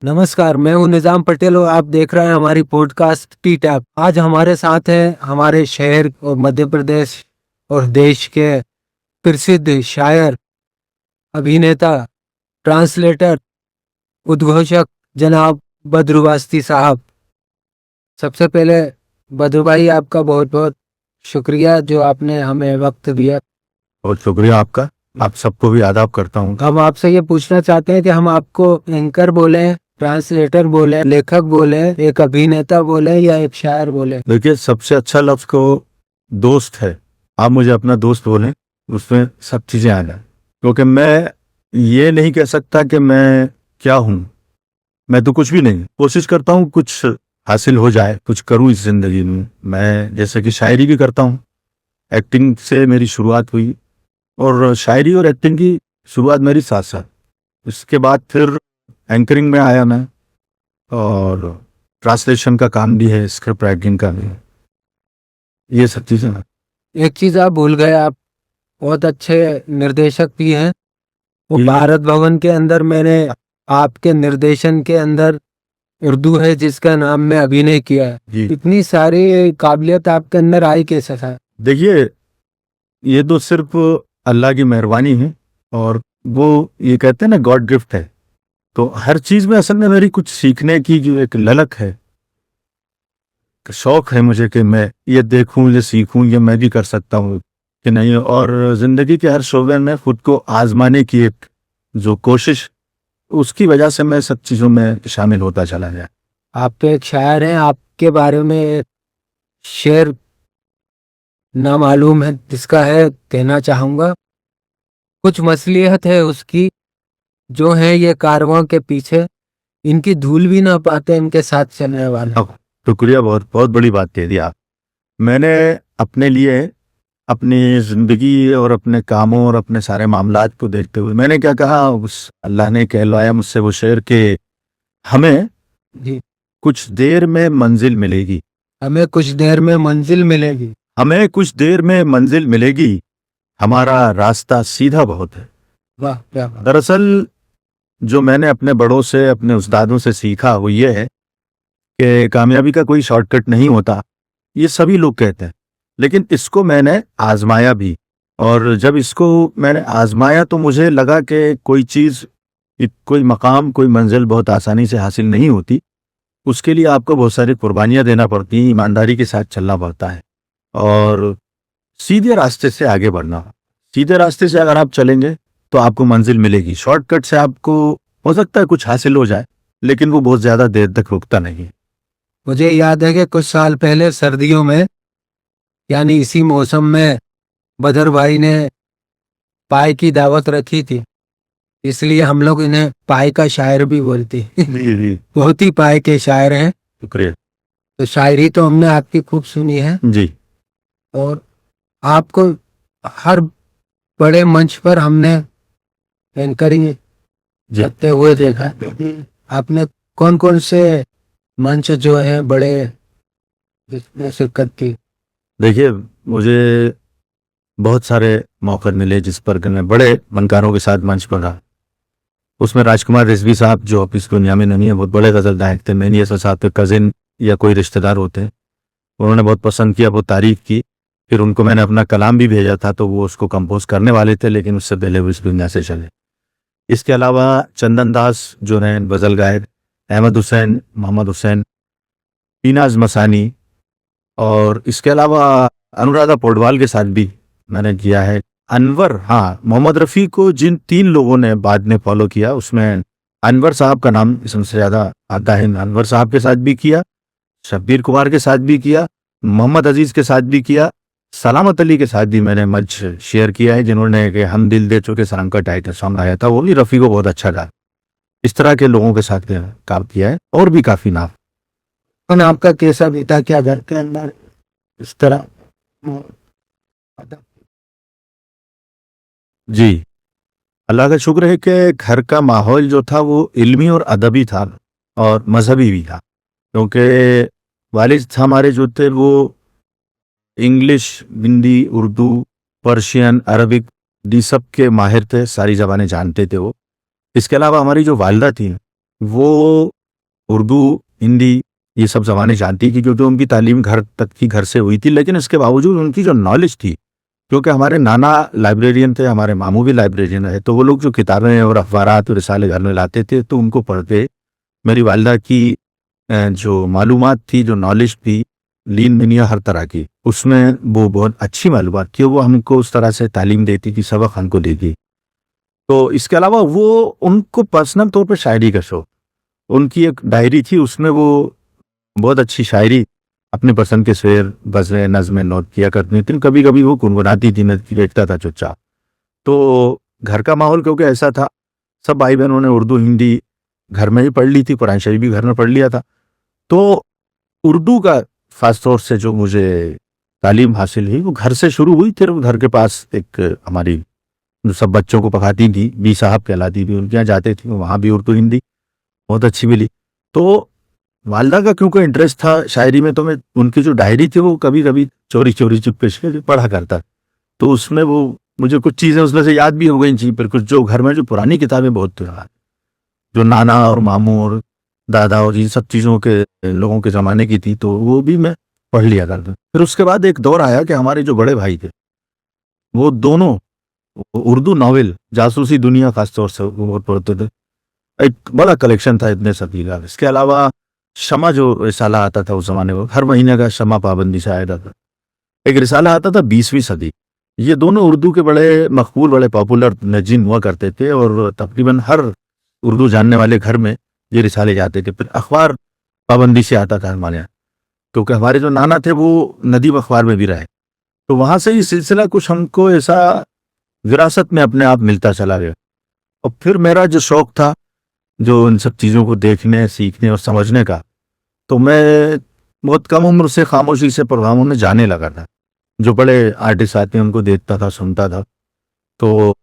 नमस्कार, मैं हूं निजाम पटेल और आप देख रहे हैं हमारी पॉडकास्ट टी टैप। आज हमारे साथ हैं हमारे शहर और मध्य प्रदेश और देश के प्रसिद्ध शायर, अभिनेता, ट्रांसलेटर, उद्घोषक जनाब बद्रू वास्ती साहब। सबसे पहले बद्रू भाई, आपका बहुत बहुत शुक्रिया जो आपने हमें वक्त दिया। बहुत शुक्रिया आपका। आप सबको भी आदाब करता हूँ। हम आपसे ये पूछना चाहते हैं कि हम आपको एंकर बोले, ट्रांसलेटर बोले, लेखक बोले, एक अभिनेता बोले या एक शायर बोले? देखिए, सबसे अच्छा लफ्ज को दोस्त है। आप मुझे अपना दोस्त बोलें, उसमें सब चीजें आ जाए, क्योंकि मैं ये नहीं कह सकता कि मैं क्या हूँ। मैं तो कुछ भी नहीं। कोशिश करता हूँ कुछ हासिल हो जाए, कुछ करूँ इस जिंदगी में। मैं जैसे कि शायरी भी करता हूँ। एक्टिंग से मेरी शुरुआत हुई और शायरी और एक्टिंग की शुरुआत मेरी साथ साथ। इसके बाद फिर एंकरिंग में आया मैं, और ट्रांसलेशन का काम भी है, स्क्रिप्ट राइटिंग का भी है, ये सब चीजें हैं। एक चीज आप भूल गए, आप बहुत अच्छे निर्देशक भी हैं। वो भारत भवन के अंदर मैंने आपके निर्देशन के अंदर उर्दू है जिसका नाम मैं अभिनय किया है। जी। इतनी सारी काबिलियत आपके अंदर आई कैसे था? देखिए, ये तो सिर्फ अल्लाह की मेहरबानी है, और वो ये कहते हैं ना, गॉड गिफ्ट है। तो हर चीज में असल में मेरी कुछ सीखने की जो एक ललक है, शौक है मुझे कि मैं ये देखूं, ये सीखूं, ये मैं भी कर सकता हूँ कि नहीं। और जिंदगी के हर शोबे में खुद को आजमाने की एक जो कोशिश, उसकी वजह से मैं सब चीजों में शामिल होता चला गया। आप तो एक शायर हैं, आपके बारे में एक शेर ना मालूम है जिसका है कहना चाहूंगा। कुछ मसलियत है उसकी जो है ये कारवां के पीछे, इनकी धूल भी ना पाते इनके साथ चलने वाला। शुक्रिया, बहुत बहुत बड़ी बात कह दी आप। मैंने अपने लिए, अपनी जिंदगी और अपने कामों और अपने सारे मामलात को देखते हुए मैंने क्या कहा, उस अल्लाह ने कहलवाया मुझसे वो शेर के हमें जी, कुछ देर में मंजिल मिलेगी। हमें कुछ देर में मंजिल मिलेगी। हमें कुछ देर में मंजिल मिलेगी, हमारा रास्ता सीधा बहुत है। वाह, क्या बात। दरअसल जो मैंने अपने बड़ों से, अपने उस्तादों से सीखा वो ये है कि कामयाबी का कोई शॉर्टकट नहीं होता, ये सभी लोग कहते हैं। लेकिन इसको मैंने आजमाया भी, और जब इसको मैंने आजमाया तो मुझे लगा कि कोई चीज़, कोई मकाम, कोई मंजिल बहुत आसानी से हासिल नहीं होती। उसके लिए आपको बहुत सारी कुर्बानियां देना पड़ती हैं, ईमानदारी के साथ चलना पड़ता है, और सीधे रास्ते से आगे बढ़ना। सीधे रास्ते से अगर आप चलेंगे तो आपको मंजिल मिलेगी। शॉर्टकट से आपको हो सकता है कुछ हासिल हो जाए, लेकिन वो बहुत ज्यादा देर तक रुकता नहीं। मुझे याद है कि कुछ साल पहले सर्दियों में, यानी इसी मौसम में, बदर भाई ने पाई की दावत रखी थी, इसलिए हम लोग इन्हें पाई का शायर भी बोलते हैं। जी जी, बहुत ही पाई के शायर हैं। शुक्रिया। तो शायरी तो हमने आपकी खूब सुनी है, जी और आपको हर बड़े मंच पर हमने एंकरिंग जी, करते हुए देखा है। आपने कौन कौन से मंच जो है बड़े जिसमें शिरकत की? देखिए, मुझे बहुत सारे मौके मिले जिस पर कि मैं बड़े फनकारों के साथ मंच पर रहा। उसमें राजकुमार रिजवी साहब, जो अब इस दुनिया में नहीं है, बहुत बड़े गजल नायक थे। मैंने ये साहब के कजिन या कोई रिश्तेदार होते हैं, उन्होंने बहुत पसंद किया, बहुत तारीफ की। फिर उनको मैंने अपना कलाम भी भेजा था, तो वो उसको कंपोज करने वाले थे, लेकिन उससे पहले वो इस दुनिया से चले। इसके अलावा चंदन दास जो हैं गजल गायक, अहमद हुसैन, मोहम्मद हुसैन, पीनाज मसानी, और इसके अलावा अनुराधा पौडवाल के साथ भी मैंने किया है। अनवर, हाँ, मोहम्मद रफ़ी को जिन 3 लोगों ने बाद में फॉलो किया, उसमें अनवर साहब का नाम सबसे ज़्यादा आता है। अनवर साहब के साथ भी किया, शब्बीर कुमार के साथ भी किया, मोहम्मद अजीज़ के साथ भी किया, सलामत अली के साथ भी मैंने मंच शेयर किया है, जिन्होंने कि हम दिल दे चुके सनम का टाइटल सॉन्ग आया था, वो भी रफ़ी को बहुत अच्छा लगा। इस तरह के लोगों के साथ काम किया है, और भी काफ़ी नाम। और आपका कैसा बीता, क्या घर के अंदर इस तरह? जी, अल्लाह का शुक्र है कि घर का माहौल जो था वो इल्मी और अदबी था, और मजहबी भी था, क्योंकि वालिद हमारे जो थे वो English, Hindi, Urdu, Persian, Arabic, दी सब के माहिर थे, सारी ज़बानें जानते थे वो। इसके अलावा हमारी जो वालिदा थी, वो उर्दू, हिंदी ये सब ज़बानें जानती थी, क्योंकि उनकी तालीम घर तक की घर से हुई थी। लेकिन इसके बावजूद उनकी जो नॉलेज थी, क्योंकि हमारे नाना लाइब्रेरियन थे, हमारे मामू भी लाइब्रेरियन है, तो वो लोग जो किताबें और अखबारात और रिसाले घर में लाते थे, तो उनको पढ़ के मेरी वालिदा की जो मालूमात थी, जो नॉलेज थी लीन दुनिया हर तरह की, उसमें वो बहुत अच्छी मालूमात थी। वो हमको उस तरह से तालीम देती थी, सबक हमको देती। तो इसके अलावा वो उनको पर्सनल तौर पे शायरी का शौक, उनकी एक डायरी थी, उसमें वो बहुत अच्छी शायरी अपने पसंद के शेर, गज़लें, नज़्में नोट किया करती थी। कभी कभी वो गुनगुनाती थी, मैं देखता था चुपचाप। तो घर का माहौल क्योंकि ऐसा था, सब भाई बहनों ने उर्दू हिंदी घर में ही पढ़ ली थी, कुरान शरीफ भी घर में पढ़ लिया था। तो उर्दू का खास तौर से जो मुझे तालीम हासिल हुई वो घर से शुरू हुई। फिर घर के पास एक हमारी जो सब बच्चों को पढ़ाती थी, बी साहब कहलाती थी, उनके यहाँ जाते थे, वहाँ भी उर्दू हिंदी बहुत अच्छी मिली। तो वालदा का क्योंकि इंटरेस्ट था शायरी में, तो मैं उनकी जो डायरी थी वो कभी कभी चोरी चोरी चुपके से पढ़ा करता। तो उसमें वो मुझे कुछ चीज़ें उसमें से याद भी हो गई थी। फिर कुछ जो घर में जो पुरानी किताबें बहुत थी, जो नाना और मामू और दादा और इन सब चीज़ों के लोगों के ज़माने की थी, तो वो भी मैं पढ़ लिया करता। फिर उसके बाद एक दौर आया कि हमारे जो बड़े भाई थे वो दोनों उर्दू नॉवेल, जासूसी दुनिया खास तौर से वो बहुत पढ़ते थे। एक बड़ा कलेक्शन था इतने सदी का। इसके अलावा शमा जो रिसाला आता था उस जमाने में, हर महीने का शमा पाबंदी से आया था। एक रिसाला आता था 20वीं सदी। ये दोनों उर्दू के बड़े मकबूल, बड़े पॉपुलर मैगजीन हुआ करते थे, और तकरीबन हर उर्दू जानने वाले घर में ये रिसाले जाते थे। फिर अखबार पाबंदी से आता था हमारे यहाँ, क्योंकि हमारे जो नाना थे वो नदीम अखबार में भी रहे। तो वहां से ये सिलसिला कुछ हमको ऐसा विरासत में अपने आप मिलता चला गया। और फिर मेरा जो शौक था जो इन सब चीज़ों को देखने, सीखने और समझने का, तो मैं बहुत कम उम्र से खामोशी से प्रोग्रामों में जाने लगा था। जो बड़े आर्टिस्ट आते हैं उनको देखता था, सुनता था। तो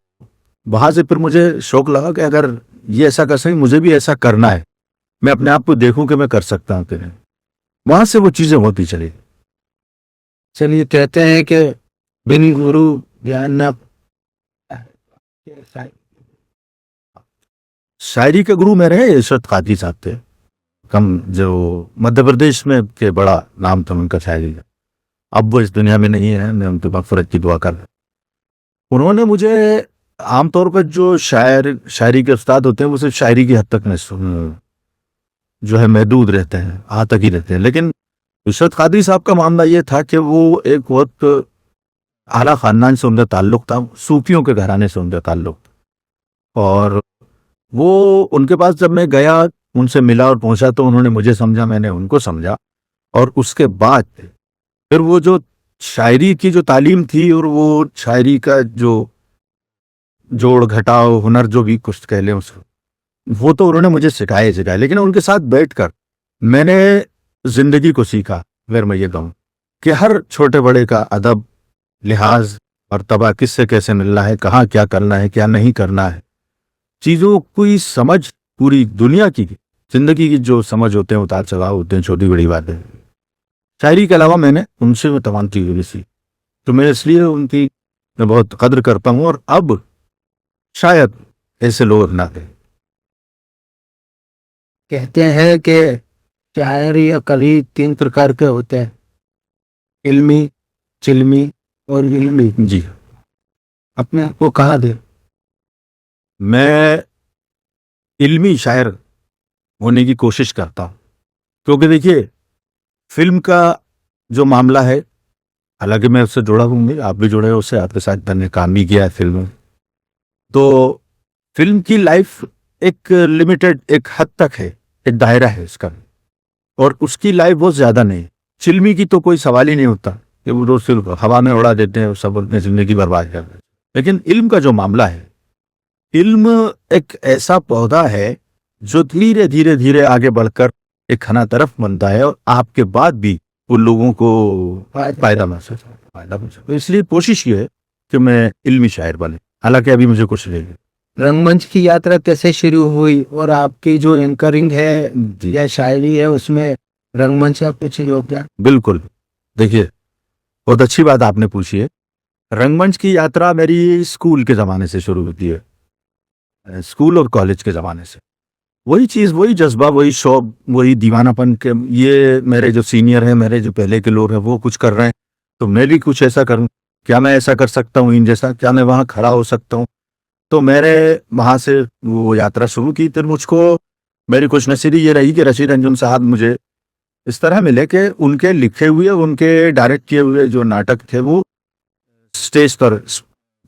वहां से फिर मुझे शौक लगा कि अगर ये ऐसा कर सके, मुझे भी ऐसा करना है, मैं अपने आप को देखूं कि मैं कर सकता हूँ कि नहीं। वहां से वो चीजें होती चली। चलिए, कहते हैं कि बिन गुरु ज्ञान न। शायरी के गुरु मेरे हैं इरशाद कादरी साहब थे, कम जो मध्य प्रदेश में के बड़ा नाम था उनका शायरी का। अब वो इस दुनिया में नहीं है, मैं उनकी मगफरत की दुआ कर रहा हूं। उन्होंने मुझे आमतौर पर जो शायरी के उस्ताद होते हैं वो सिर्फ शायरी की हद तक नहीं जो है महदूद रहते हैं, वहां तक ही रहते हैं। लेकिन इरशाद कादरी साहब का मामला ये था कि वो एक बहुत आला खानदान से उनका ताल्लुक था, सूफियों के घराने से उनका ताल्लुक था। और वो उनके पास जब मैं गया, उनसे मिला और पहुंचा, तो उन्होंने मुझे समझा, मैंने उनको समझा। और उसके बाद फिर वो जो शायरी की जो तालीम थी और वो शायरी का जो जोड़ घटाव हुनर जो भी कुछ कह लें उसको, वो तो उन्होंने मुझे सिखाया। लेकिन उनके साथ बैठकर मैंने जिंदगी को सीखा। अगर मैं ये कहूँ कि हर छोटे बड़े का अदब, लिहाज, मर्तबा, किससे कैसे मिलना है, कहाँ क्या करना है, क्या नहीं करना है, चीजों की समझ, पूरी दुनिया की जिंदगी की जो समझ होते हैं, उतार चढ़ाव होते हैं, छोटी बड़ी बातें, शायरी के अलावा मैंने उनसे वो तमाम चीजें सी। तो मैं इसलिए उनकी मैं बहुत कद्र करता हूँ। और अब शायद ऐसे लोग ना थे। कहते हैं कि शायरी या कली 3 प्रकार के होते हैं, इल्मी, चिल्मी और इल्मी। जी, अपने आप को कहा दे। मैं इल्मी शायर होने की कोशिश करता हूँ, क्योंकि देखिए फिल्म का जो मामला है, हालांकि मैं उससे जुड़ा हूँ, आप भी जुड़े हो उससे, आपके साथ मैंने काम भी किया है फिल्म में। तो फिल्म की लाइफ एक लिमिटेड, एक हद तक है, एक दायरा है उसका, और उसकी लाइफ बहुत ज्यादा नहीं है। चिल्मी की तो कोई सवाल ही नहीं होता कि वो रोज सिर्फ हवा में उड़ा देते हैं, सब अपनी जिंदगी बर्बाद कर देते हैं। लेकिन इल्म का जो मामला है, इल्म एक ऐसा पौधा है जो धीरे धीरे धीरे आगे बढ़कर एक खाना तरफ बनता है, और आपके बाद भी उन लोगों को फायदा महसूस। तो इसलिए कोशिश ये है कि मैं इल्मी शायर बने, हालांकि अभी मुझे कुछ नहीं है। रंगमंच की यात्रा कैसे शुरू हुई, और आपकी जो एंकरिंग है या शायरी है उसमें रंगमंच का कुछ योगदान? बिल्कुल, देखिए बहुत अच्छी बात आपने पूछी है। रंगमंच की यात्रा मेरी स्कूल के ज़माने से शुरू होती है, स्कूल और कॉलेज के ज़माने से। वही चीज, वही जज्बा, वही शौक, वही दीवानापन के ये मेरे जो सीनियर हैं, मेरे जो पहले के लोग हैं वो कुछ कर रहे हैं तो मैं भी कुछ ऐसा करूं। क्या मैं ऐसा कर सकता हूँ इन जैसा? क्या मैं वहां खड़ा हो सकता हूँ? तो मैंने वहां से वो यात्रा शुरू की। फिर मुझको मेरी खुश नसीबी ये रही कि रशीद अंजुम साहब मुझे इस तरह मिले कि उनके लिखे हुए, उनके डायरेक्ट किए हुए जो नाटक थे वो स्टेज पर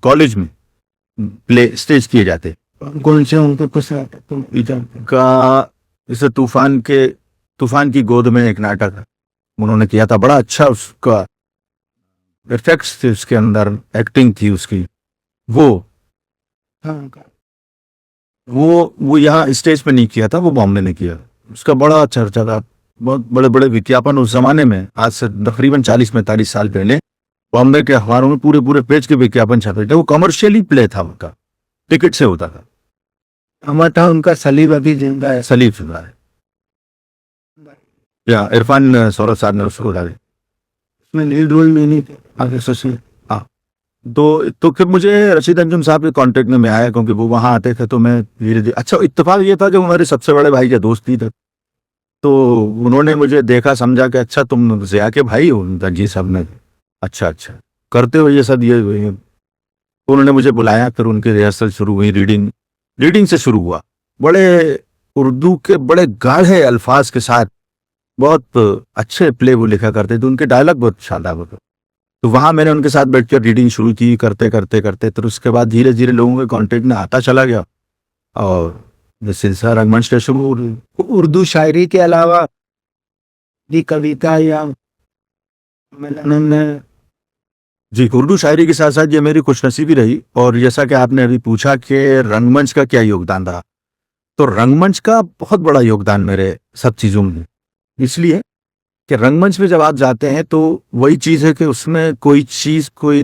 कॉलेज में प्ले स्टेज किए जाते। कौन से उनके कुछ तुम भी जानते हो? का जैसे तूफान की गोद में एक नाटक है, उन्होंने किया था, बड़ा अच्छा उसका इफेक्ट्स थे उसके अंदर, एक्टिंग थी उसकी। वो हाँ, वो यहाँ स्टेज पे नहीं किया था, वो बॉम्बे ने किया। उसका बड़ा चर्चा था, बहुत बड़े बड़े विज्ञापन उस जमाने में, आज से तकरीबन 40-45 साल पहले बॉम्बे के अखबारों में पूरे पूरे पेज के विज्ञापन छपे थे। वो कमर्शियली प्ले था, उनका टिकट से होता था। हमारा था उनका सलीब अभी जिंदा है। सलीफ सुना है या इरफान सौरभ साहब ने उसको डाले। उसमें लीड रोल में नहीं थे, आगे सची। हाँ, तो फिर मुझे रशीद अंजुम साहब के कांटेक्ट में मैं आया, क्योंकि वो वहां आते थे तो मैं धीरे धीरे, अच्छा इत्तेफाक ये था कि वो मेरे सबसे बड़े भाई के दोस्त ही थे। तो उन्होंने मुझे देखा, समझा कि अच्छा तुम ज़िया के भाई हो? जी साहब ने, अच्छा अच्छा करते हो ये सब, ये तो उन्होंने मुझे बुलाया। फिर उनकी रिहर्सल शुरू हुई, रीडिंग से शुरू हुआ। बड़े उर्दू के बड़े गाढ़े अल्फाज के साथ बहुत अच्छे प्ले वो लिखा करते थे, उनके डायलॉग बहुत शानदार होते। तो वहां मैंने उनके साथ बैठकर रीडिंग शुरू की, करते करते करते तो उसके बाद धीरे धीरे लोगों के कांटेक्ट में आता चला गया और ये सिलसिला रंगमंच पे शुरू हो गई। उर्दू शायरी के अलावा भी कविता या मिलन जी, उर्दू शायरी के साथ साथ ये मेरी खुशनसीबी रही। और जैसा कि आपने अभी पूछा कि रंगमंच का क्या योगदान रहा, तो रंगमंच का बहुत बड़ा योगदान मेरे सब चीज़ों में। इसलिए कि रंगमंच पे जब आप जाते हैं तो वही चीज़ है कि उसमें कोई चीज़, कोई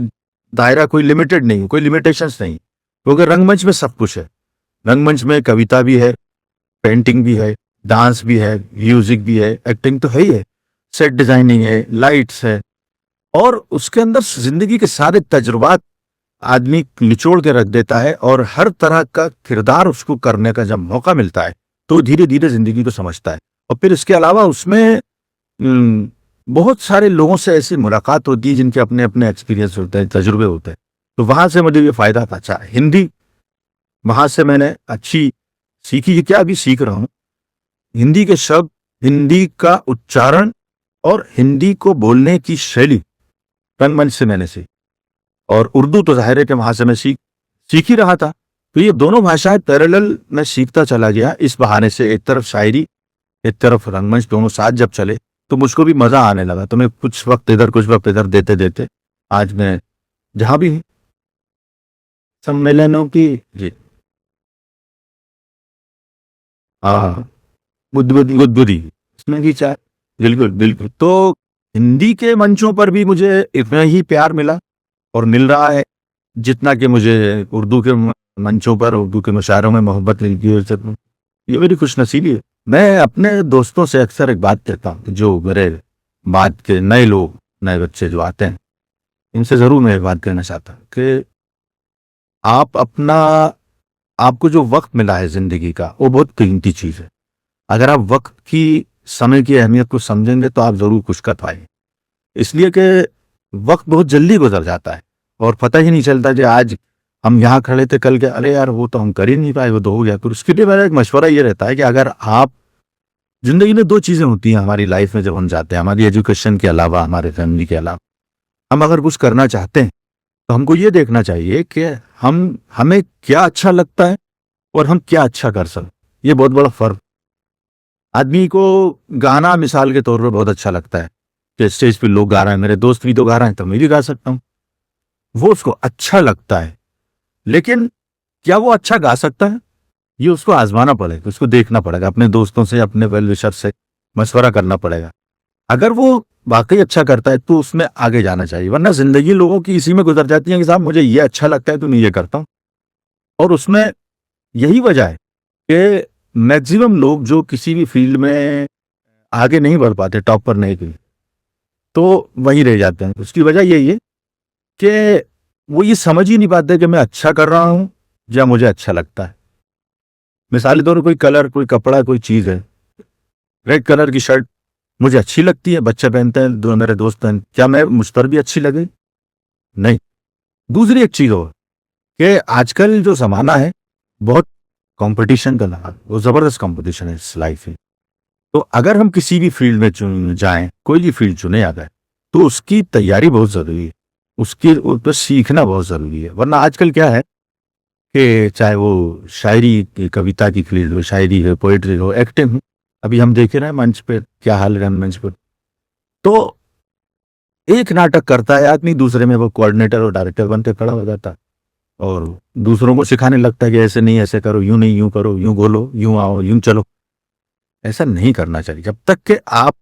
दायरा, कोई लिमिटेड नहीं, कोई लिमिटेशंस नहीं, क्योंकि रंगमंच में सब कुछ है। रंगमंच में कविता भी है, पेंटिंग भी है, डांस भी है, म्यूजिक भी है, एक्टिंग तो है ही है, सेट डिजाइनिंग है, लाइट्स है, और उसके अंदर जिंदगी के सारे तजुर्बात आदमी निचोड़ के रख देता है। और हर तरह का किरदार उसको करने का जब मौका मिलता है तो धीरे धीरे जिंदगी को समझता है। और फिर इसके अलावा उसमें बहुत सारे लोगों से ऐसी मुलाकात होती है जिनके अपने अपने एक्सपीरियंस होते हैं, तजुर्बे होते हैं। तो वहां से मुझे ये फायदा था। अच्छा, हिंदी वहां से मैंने अच्छी सीखी, ये क्या अभी सीख रहा हूँ, हिंदी के शब्द, हिंदी का उच्चारण और हिंदी को बोलने की शैली रंगमंच से मैंने सीखी। और उर्दू तो जाहिर है कि वहां से मैं सीख ही रहा था। तो ये दोनों भाषाएं पैरेलल मैं सीखता चला गया। इस बहाने से एक तरफ शायरी, एक तरफ रंगमंच, दोनों साथ जब चले तो मुझको भी मजा आने लगा। तो मैं कुछ वक्त इधर कुछ वक्त इधर देते देते आज मैं जहां भी हूं। सम्मेलनों की जी, हाँ, बुद्धि, इसमें भी चार बिल्कुल बिल्कुल। तो हिंदी के मंचों पर भी मुझे इतना ही प्यार मिला और मिल रहा है जितना कि मुझे उर्दू के मंचों पर, उर्दू के मुशायरों में मोहब्बत मिलती है। ये मेरी खुशनसीबी है। मैं अपने दोस्तों से अक्सर एक बात कहता हूँ, जो मेरे बाद के नए लोग, नए बच्चे जो आते हैं, इनसे जरूर मैं एक बात कहना चाहता हूँ कि आप अपना, आपको जो वक्त मिला है जिंदगी का, वो बहुत कीमती चीज है। अगर आप वक्त की, समय की अहमियत को समझेंगे तो आप जरूर कुछ कर पाएंगे। इसलिए कि वक्त बहुत जल्दी गुजर जाता है और पता ही नहीं चलता कि आज हम यहाँ खड़े थे, कल के अरे यार वो तो हम कर ही नहीं पाए, वो तो हो गया। तो उसके लिए मेरा एक मशवरा ये रहता है कि अगर आप, जिंदगी में दो चीजें होती हैं हमारी लाइफ में जब हम जाते हैं, हमारी एजुकेशन के अलावा, हमारे फैमिली के अलावा, हम अगर कुछ करना चाहते हैं तो हमको ये देखना चाहिए कि हमें क्या अच्छा लगता है और हम क्या अच्छा कर सकते। ये बहुत बड़ा फर्क। आदमी को गाना मिसाल के तौर पर बहुत अच्छा लगता है कि स्टेज पे लोग गा रहे हैं, मेरे दोस्त भी तो गा रहे हैं तो मैं भी गा सकता हूँ, वो उसको अच्छा लगता है। लेकिन क्या वो अच्छा गा सकता है, ये उसको आजमाना पड़ेगा, उसको देखना पड़ेगा, अपने दोस्तों से, अपने वेल विशर से मशवरा करना पड़ेगा। अगर वो वाकई अच्छा करता है तो उसमें आगे जाना चाहिए, वरना जिंदगी लोगों की इसी में गुजर जाती है कि साहब मुझे ये अच्छा लगता है तो मैं ये करता हूँ। और उसमें यही वजह है कि मैक्सिमम लोग जो किसी भी फील्ड में आगे नहीं बढ़ पाते, टॉप पर नहीं गए, तो वहीं रह जाते हैं। उसकी वजह यही है कि वो ये समझ ही नहीं पाते कि मैं अच्छा कर रहा हूं या मुझे अच्छा लगता है। मिसाल के तौर पर कोई कलर, कोई कपड़ा, कोई चीज है, रेड कलर की शर्ट मुझे अच्छी लगती है, बच्चे पहनते हैं, दो मेरे दोस्त पहनते, क्या मैं मुझ पर भी अच्छी लगे? नहीं। दूसरी एक चीज हो कि आजकल जो जमाना है बहुत कंपटीशन का लगा, वो जबरदस्त कंपटीशन है इस लाइफ में। तो अगर हम किसी भी फील्ड में चुन जाएं, कोई भी फील्ड चुने आ जाए, तो उसकी तैयारी बहुत जरूरी है, उसकी उस पर सीखना बहुत जरूरी है। वरना आजकल क्या है कि चाहे वो शायरी की, कविता की फील्ड हो, शायरी हो, पोएट्री हो, एक्टिंग हो, अभी हम देख रहे हैं मंच पे क्या हाल है मंच पर। तो एक नाटक करता है आदमी, दूसरे में वो कोऑर्डिनेटर और डायरेक्टर बनकर खड़ा हो जाता है और दूसरों को सिखाने लगता है कि ऐसे नहीं, ऐसे करो, यूं नहीं, यूं करो, यूं बोलो, यूं आओ, यूं चलो। ऐसा नहीं करना चाहिए। जब तक कि आप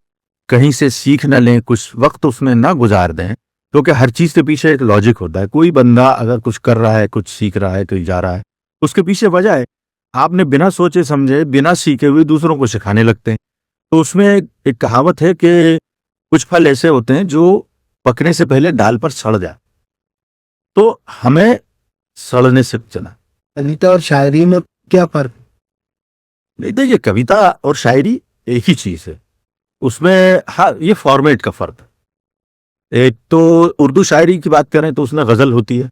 कहीं से सीख न लें, कुछ वक्त उसमें ना गुजार दें, क्योंकि हर चीज के पीछे एक लॉजिक होता है। कोई बंदा अगर कुछ कर रहा है, कुछ सीख रहा है, कहीं जा रहा है, उसके पीछे वजह है। आपने बिना सोचे समझे, बिना सीखे हुए दूसरों को सिखाने लगते हैं। तो उसमें एक कहावत है कि कुछ फल ऐसे होते हैं जो पकने से पहले डाल पर सड़ जाए। तो हमें सड़ने से बचना। कविता और शायरी में क्या फर्क? नहीं, देखिए, कविता और शायरी एक ही चीज है। उसमें हाँ, ये फॉर्मेट का फर्क है। एक तो उर्दू शायरी की बात करें तो उसमें गजल होती है,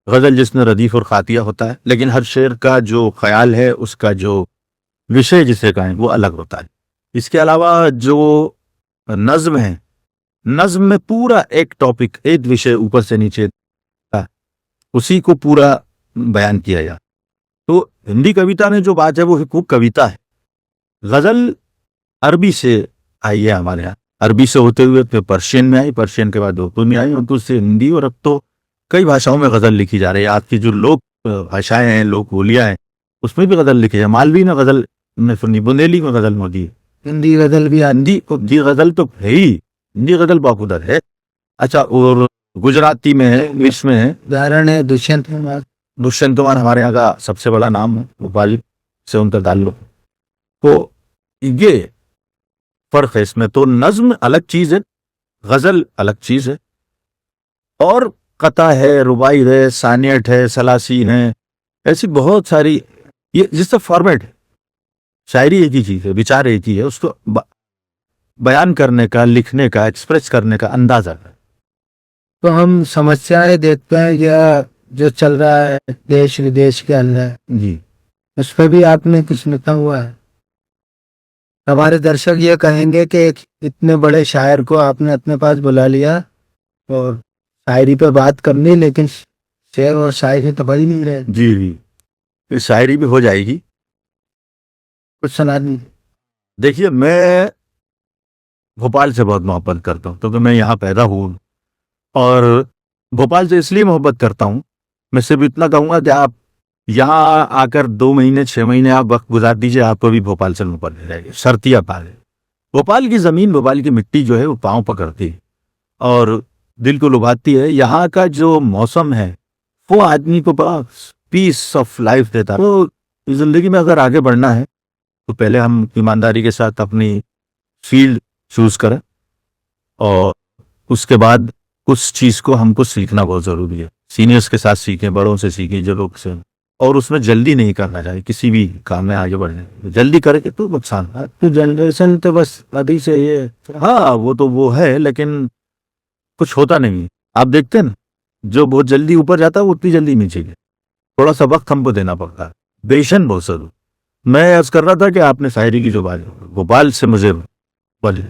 गजल जिसमें रदीफ और खातिया होता है, लेकिन हर शेर का जो ख्याल है, उसका जो विषय जिसे कहें, वो अलग होता है। इसके अलावा जो नज्म है, नज्म में पूरा एक टॉपिक, एक विषय ऊपर से नीचे था, उसी को पूरा बयान किया जाए। तो हिंदी कविता में जो बात है वो खूब कविता है। गजल अरबी से आई है हमारे यहाँ, अरबी से होते हुए फिर पर्शियन में आई, पर्शियन के बाद उर्दू में आई, उर्दू से हिंदी, और अब तो कई भाषाओं में गजल लिखी जा रही है। आज की जो लोक भाषाएं हैं, लोक बोलियां हैं, उसमें भी गजल लिखी है। मालवी में गजल ने सुनी, बुंदेली में गजल होती है, हिंदी गजल भी आती? हिंदी गजल तो है ही, हिंदी गजल बहुत उधर है। अच्छा, और गुजराती में है, इंग्लिश में है। उदाहरण है दुष्यंत कुमार। दुष्यंत कुमार हमारे यहाँ का सबसे बड़ा नाम है, भोपाल से उनका ताल्लुक। तो ये फर्क है इसमें। तो नज्म अलग चीज है, गजल अलग चीज है, और कता है, रुबाई है, सानियत है, सलासी है, ऐसी बहुत सारी, ये जिसका फॉर्मेट है। शायरी एक ही चीज है, विचार एक ही है, उसको बयान करने का, लिखने का, एक्सप्रेस करने का अंदाजा है। तो हम समस्याएं देखते हैं या जो चल रहा है देश विदेश के अंदर, जी, उस पर भी आपने कुछ लिखा हुआ है? हमारे दर्शक ये कहेंगे कि एक इतने बड़े शायर को आपने अपने पास बुला लिया और शायरी पे बात करनी, लेकिन शेर और शायरी तो बड़ी नहीं रहे। जी जी, ये शायरी भी हो जाएगी। कुछ सुना दीजिए। देखिए, मैं भोपाल से बहुत मोहब्बत करता हूँ, क्योंकि मैं यहाँ पैदा हूँ, और भोपाल से इसलिए मोहब्बत करता हूँ, मैं सिर्फ इतना कहूंगा कि आप यहाँ आकर 2 महीने 6 महीने आप वक्त गुजार दीजिए, आपको भी भोपाल से मोहब्बत हो जाएगी। शर्तिया पाल है भोपाल की जमीन, भोपाल की मिट्टी जो है वो पाँव पकड़ती है और दिल को लुभाती है। यहाँ का जो मौसम है वो आदमी को बड़ा पीस ऑफ लाइफ देता है। तो जिंदगी में अगर आगे बढ़ना है तो पहले हम ईमानदारी के साथ अपनी फील्ड चूज करें, और उसके बाद उस चीज को हमको सीखना बहुत जरूरी है। सीनियर्स के साथ सीखें, बड़ों से सीखें, जो लोग से, और उसमें जल्दी नहीं करना चाहिए किसी भी काम में आगे बढ़ने। जल्दी करेंगे तो नुकसान है। तो जनरेशन तो बस अभी से ये, हाँ, वो तो वो है, लेकिन कुछ होता नहीं है। आप देखते हैं ना, जो बहुत जल्दी ऊपर जाता है वो उतनी जल्दी नीचे गिरे। थोड़ा सा वक्त हमको देना पड़ता है, पेशेंस बहुत जरूरी। मैं अर्ज कर रहा था कि आपने शायरी की जो बात भोपाल से मुझे बोले,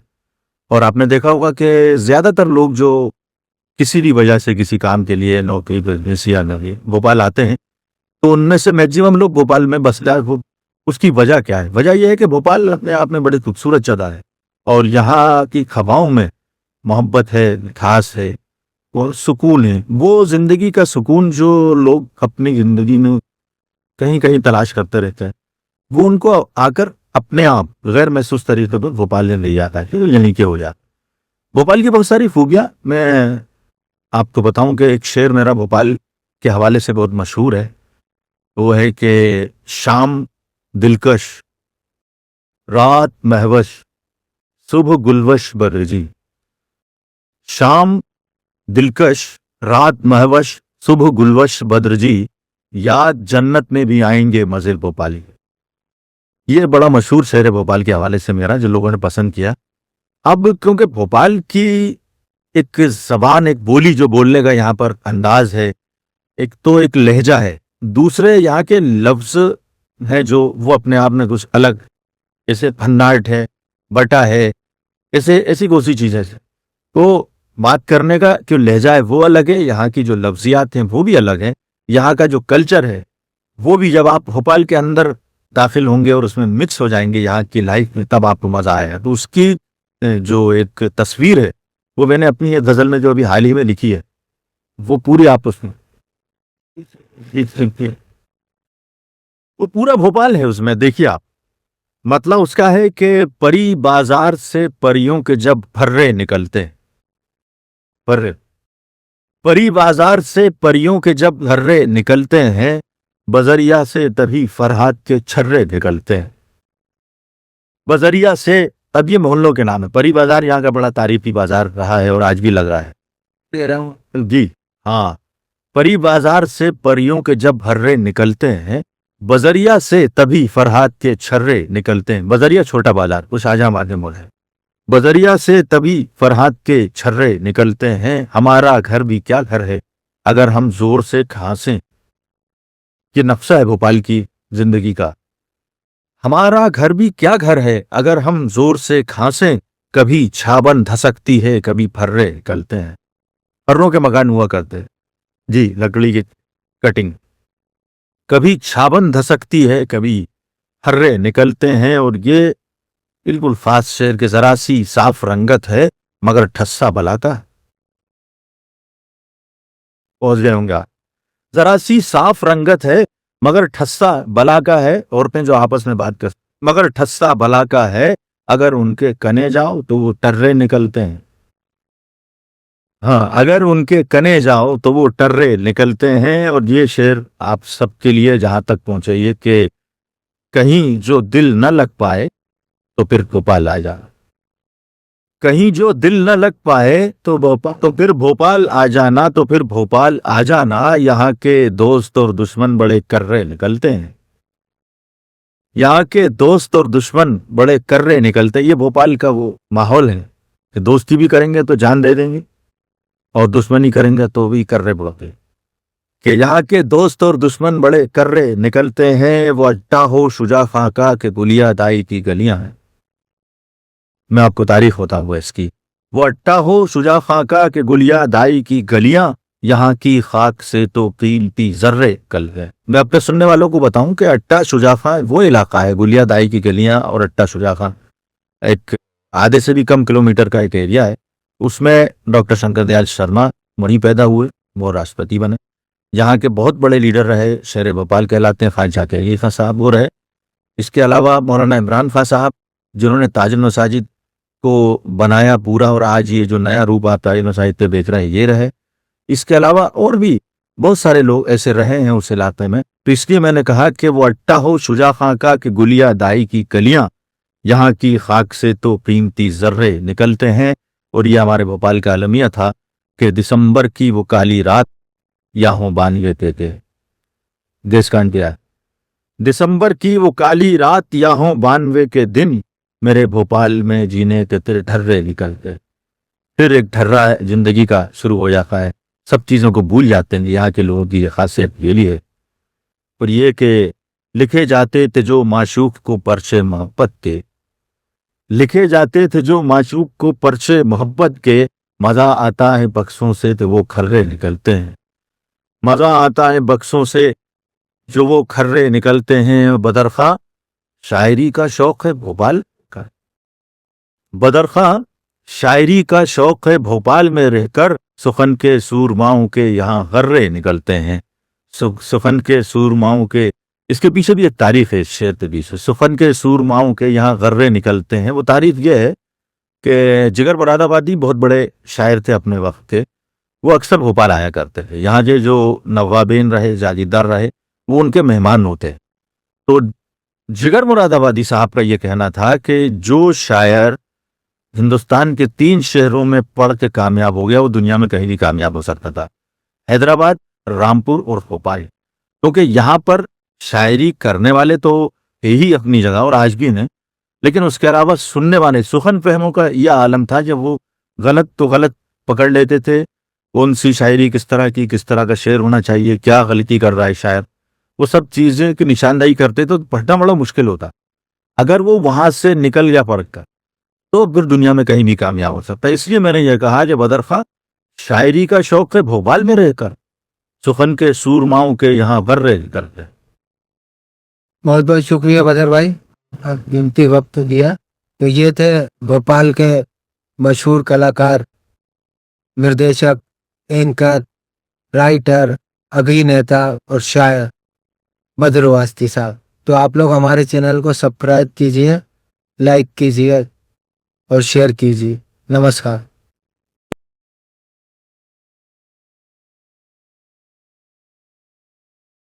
और आपने देखा होगा कि ज्यादातर लोग जो किसी भी वजह से किसी काम के लिए, नौकरी, बिजनेस या नहीं, भोपाल आते हैं, तो उनमें से मैक्सिमम लोग भोपाल में बसते हैं। उसकी वजह क्या है? वजह यह है कि भोपाल अपने आप में बड़ी खूबसूरत जगह है, और यहाँ की हवाओं में मोहब्बत है, खास है, और सुकून है। वो जिंदगी का सुकून जो लोग अपनी जिंदगी में कहीं कहीं तलाश करते रहते हैं, वो उनको आकर अपने आप गैर महसूस तरीके पर भोपाल में ले जाता है, यहीं के हो जाता है। भोपाल की बहुत सारी खूबियां मैं आपको बताऊं कि एक शेर मेरा भोपाल के हवाले से बहुत मशहूर है। वो है कि शाम दिलकश, रात महवश, सुबह गुलवश बरजी। शाम दिलकश, रात महवश, सुबह गुलवश बद्रजी, याद जन्नत में भी आएंगे मजे भोपाली। ये बड़ा मशहूर शहर है भोपाल के हवाले से मेरा, जो लोगों ने पसंद किया। अब क्योंकि भोपाल की एक जबान, एक बोली जो बोलने का यहाँ पर अंदाज है, एक तो एक लहजा है, दूसरे यहाँ के लफ्ज है जो वो अपने आप में कुछ अलग, जैसे फन्नाट है, बटा है, ऐसे ऐसी कोई सी चीज है। तो बात करने का जो लहजा है वो अलग है, यहाँ की जो लफ्जियात हैं वो भी अलग है, यहाँ का जो कल्चर है वो भी, जब आप भोपाल के अंदर दाखिल होंगे और उसमें मिक्स हो जाएंगे यहाँ की लाइफ में, तब आपको मजा आएगा। तो उसकी जो एक तस्वीर है वो मैंने अपनी एक गजल में जो अभी हाल ही में लिखी है वो पूरी आप उसमें वो पूरा भोपाल है उसमें, देखिए आप। मतलब उसका है कि परी बाजार से परियों के जब फर्रे निकलते, फर्रे, परी बाजार से परियों के जब फर्रे निकलते हैं, बजरिया से तभी फरहाद के छर्रे निकलते हैं। बजरिया से, अब ये मोहल्लों के नाम है। परी बाजार यहाँ का बड़ा तारीफी बाजार रहा है और आज भी लग रहा है जी। हाँ, परी बाजार से परियों के जब हर्रे निकलते हैं, बजरिया से तभी फरहाद के छर्रे निकलते हैं। बजरिया छोटा बाजार, वो शाहजहां में मोड़ है। बजरिया से तभी फरहाद के छर्रे निकलते हैं, हमारा घर भी क्या घर है अगर हम जोर से खांसें। ये नक्शा है भोपाल की जिंदगी का। हमारा घर भी क्या घर है अगर हम जोर से खांसें, कभी छाबन धसकती है कभी फर्रे निकलते हैं। फर्रों के मकान हुआ करते हैं जी, लकड़ी की कटिंग। कभी छाबन धसकती है कभी फर्रे निकलते हैं। और ये बिल्कुल फास्ट शेर के, जरा सी साफ रंगत है मगर ठस्सा बलाता। पहुंच गए होंगे। जरा सी साफ रंगत है मगर ठस्सा बला का है। औरतें जो आपस में बात कर, मगर ठस्सा बला का है, अगर उनके कने जाओ तो वो टर्रे निकलते हैं। हाँ, अगर उनके कने जाओ तो वो टर्रे निकलते हैं। और ये शेर आप सबके लिए जहां तक पहुंचे, ये कि कहीं जो दिल न लग पाए तो फिर भोपाल आ जा, कहीं जो दिल न लग पाए तो फिर भोपाल आ जाना, तो फिर भोपाल आ जाना। यहाँ के दोस्त और दुश्मन बड़े कर्रे निकलते हैं, यहाँ के दोस्त और दुश्मन बड़े कर्रे निकलते हैं। ये भोपाल का वो माहौल है कि दोस्ती भी करेंगे तो जान दे देंगे और दुश्मनी करेंगे तो भी कर्रे बढ़ते, कि यहाँ के दोस्त और दुश्मन बड़े कर्रे निकलते हैं। वो अट्टा हो शुजा फाका के गुलिया दाई की गलियां हैं। मैं आपको तारीफ होता हूँ इसकी। वो अट्टा हो शुजा फाका के गुलिया दाई की गलियां, यहाँ की खाक से तो कीमती जर्रे कल है। मैं अपने सुनने वालों को बताऊं कि अट्टा शुजाफा वो इलाका है, गुलिया दाई की गलियां और अट्टा शुजाफा एक आधे से भी कम किलोमीटर का एक एरिया है। उसमें डॉक्टर शंकर दयाल शर्मा वहीं पैदा हुए, वो राष्ट्रपति बने। यहाँ के बहुत बड़े लीडर रहे, शेर भोपाल कहलाते हैं, ख्वाजा के खां साहब वो रहे। इसके अलावा मौलाना इमरान खां साहब, जिन्होंने ताजुल मसाजिद को बनाया पूरा, और आज ये जो नया रूप आप ताजुल मसाजिद पे बेच रहे हैं ये रहे। इसके अलावा और भी बहुत सारे लोग ऐसे रहे हैं उस इलाके में। तो इसलिए मैंने कहा कि वो अट्टा हो शुजा खां का कि गुलिया दाई की कलियां, यहाँ की खाक से तो कीमती जर्रे निकलते हैं। और ये हमारे भोपाल का अलमिया था कि दिसंबर की वो काली रात यहाँ बान लेते थे। देश का इंडिया, दिसंबर की वो काली रात यहाँ 92 के दिन, मेरे भोपाल में जीने के तेरे ढर्रे निकलते। फिर एक ढर्रा जिंदगी का शुरू हो जाता है, सब चीज़ों को भूल जाते हैं। यहाँ के लोगों की खासियत ये लिए और ये कि लिखे जाते थे जो माशूक को परचे मोहब्बत के, लिखे जाते थे जो माशूक को परचे मोहब्बत के, मज़ा आता है बक्सों से तो वो खर्रे निकलते हैं। मज़ा आता है बक्सों से जो वो खर्रे निकलते हैं। बदरखा शायरी का शौक है भोपाल का, बदरखा शायरी का शौक है भोपाल में रहकर, सुखन के सूरमाओं के यहाँ गर्रे निकलते हैं। सुखन के सूरमाओं के, इसके पीछे भी एक तारीफ है इस शेर के पीछे। सुखन के सूरमाओं के यहाँ गर्रे निकलते हैं। वो तारीफ ये है कि जिगर मुरादाबादी बहुत बड़े शायर थे अपने वक्त के, वो अक्सर भोपाल आया करते थे। यहाँ जो नवाबेन रहे, जागीरदार रहे, वो उनके मेहमान होते। तो जिगर मुरादाबादी साहब का ये कहना था कि जो शायर हिंदुस्तान के 3 शहरों में पढ़ के कामयाब हो गया वो दुनिया में कहीं भी कामयाब हो सकता था, हैदराबाद, रामपुर और भोपाल। क्योंकि यहाँ पर शायरी करने वाले तो थे ही अपनी जगह और आज भी हैं, लेकिन उसके अलावा सुनने वाले सुखन फहमों का यह आलम था जब वो गलत तो गलत पकड़ लेते थे, कौन सी शायरी किस तरह की, किस तरह का शेर होना चाहिए, क्या गलती कर रहा है शायर, वो सब चीजें की निशानदाही करते तो पढ़ना बड़ा मुश्किल होता। अगर वो वहां से निकल गया पढ़ कर तो फिर दुनिया में कहीं भी कामयाब हो सकता है। इसलिए मैंने यह कहा जब बदर खां शायरी का शौक है भोपाल में रहकर, सुखन के सूरमाओं के यहाँ बर्रे करते। बहुत बहुत शुक्रिया बदर भाई, आप कीमती वक्त दिया। तो ये थे भोपाल के मशहूर कलाकार, निर्देशक, एंकर, राइटर, अभिनेता और शायर बदर वास्ती साहब। तो आप लोग हमारे चैनल को सब्सक्राइब कीजिए, लाइक कीजिए और शेयर कीजिए। नमस्कार।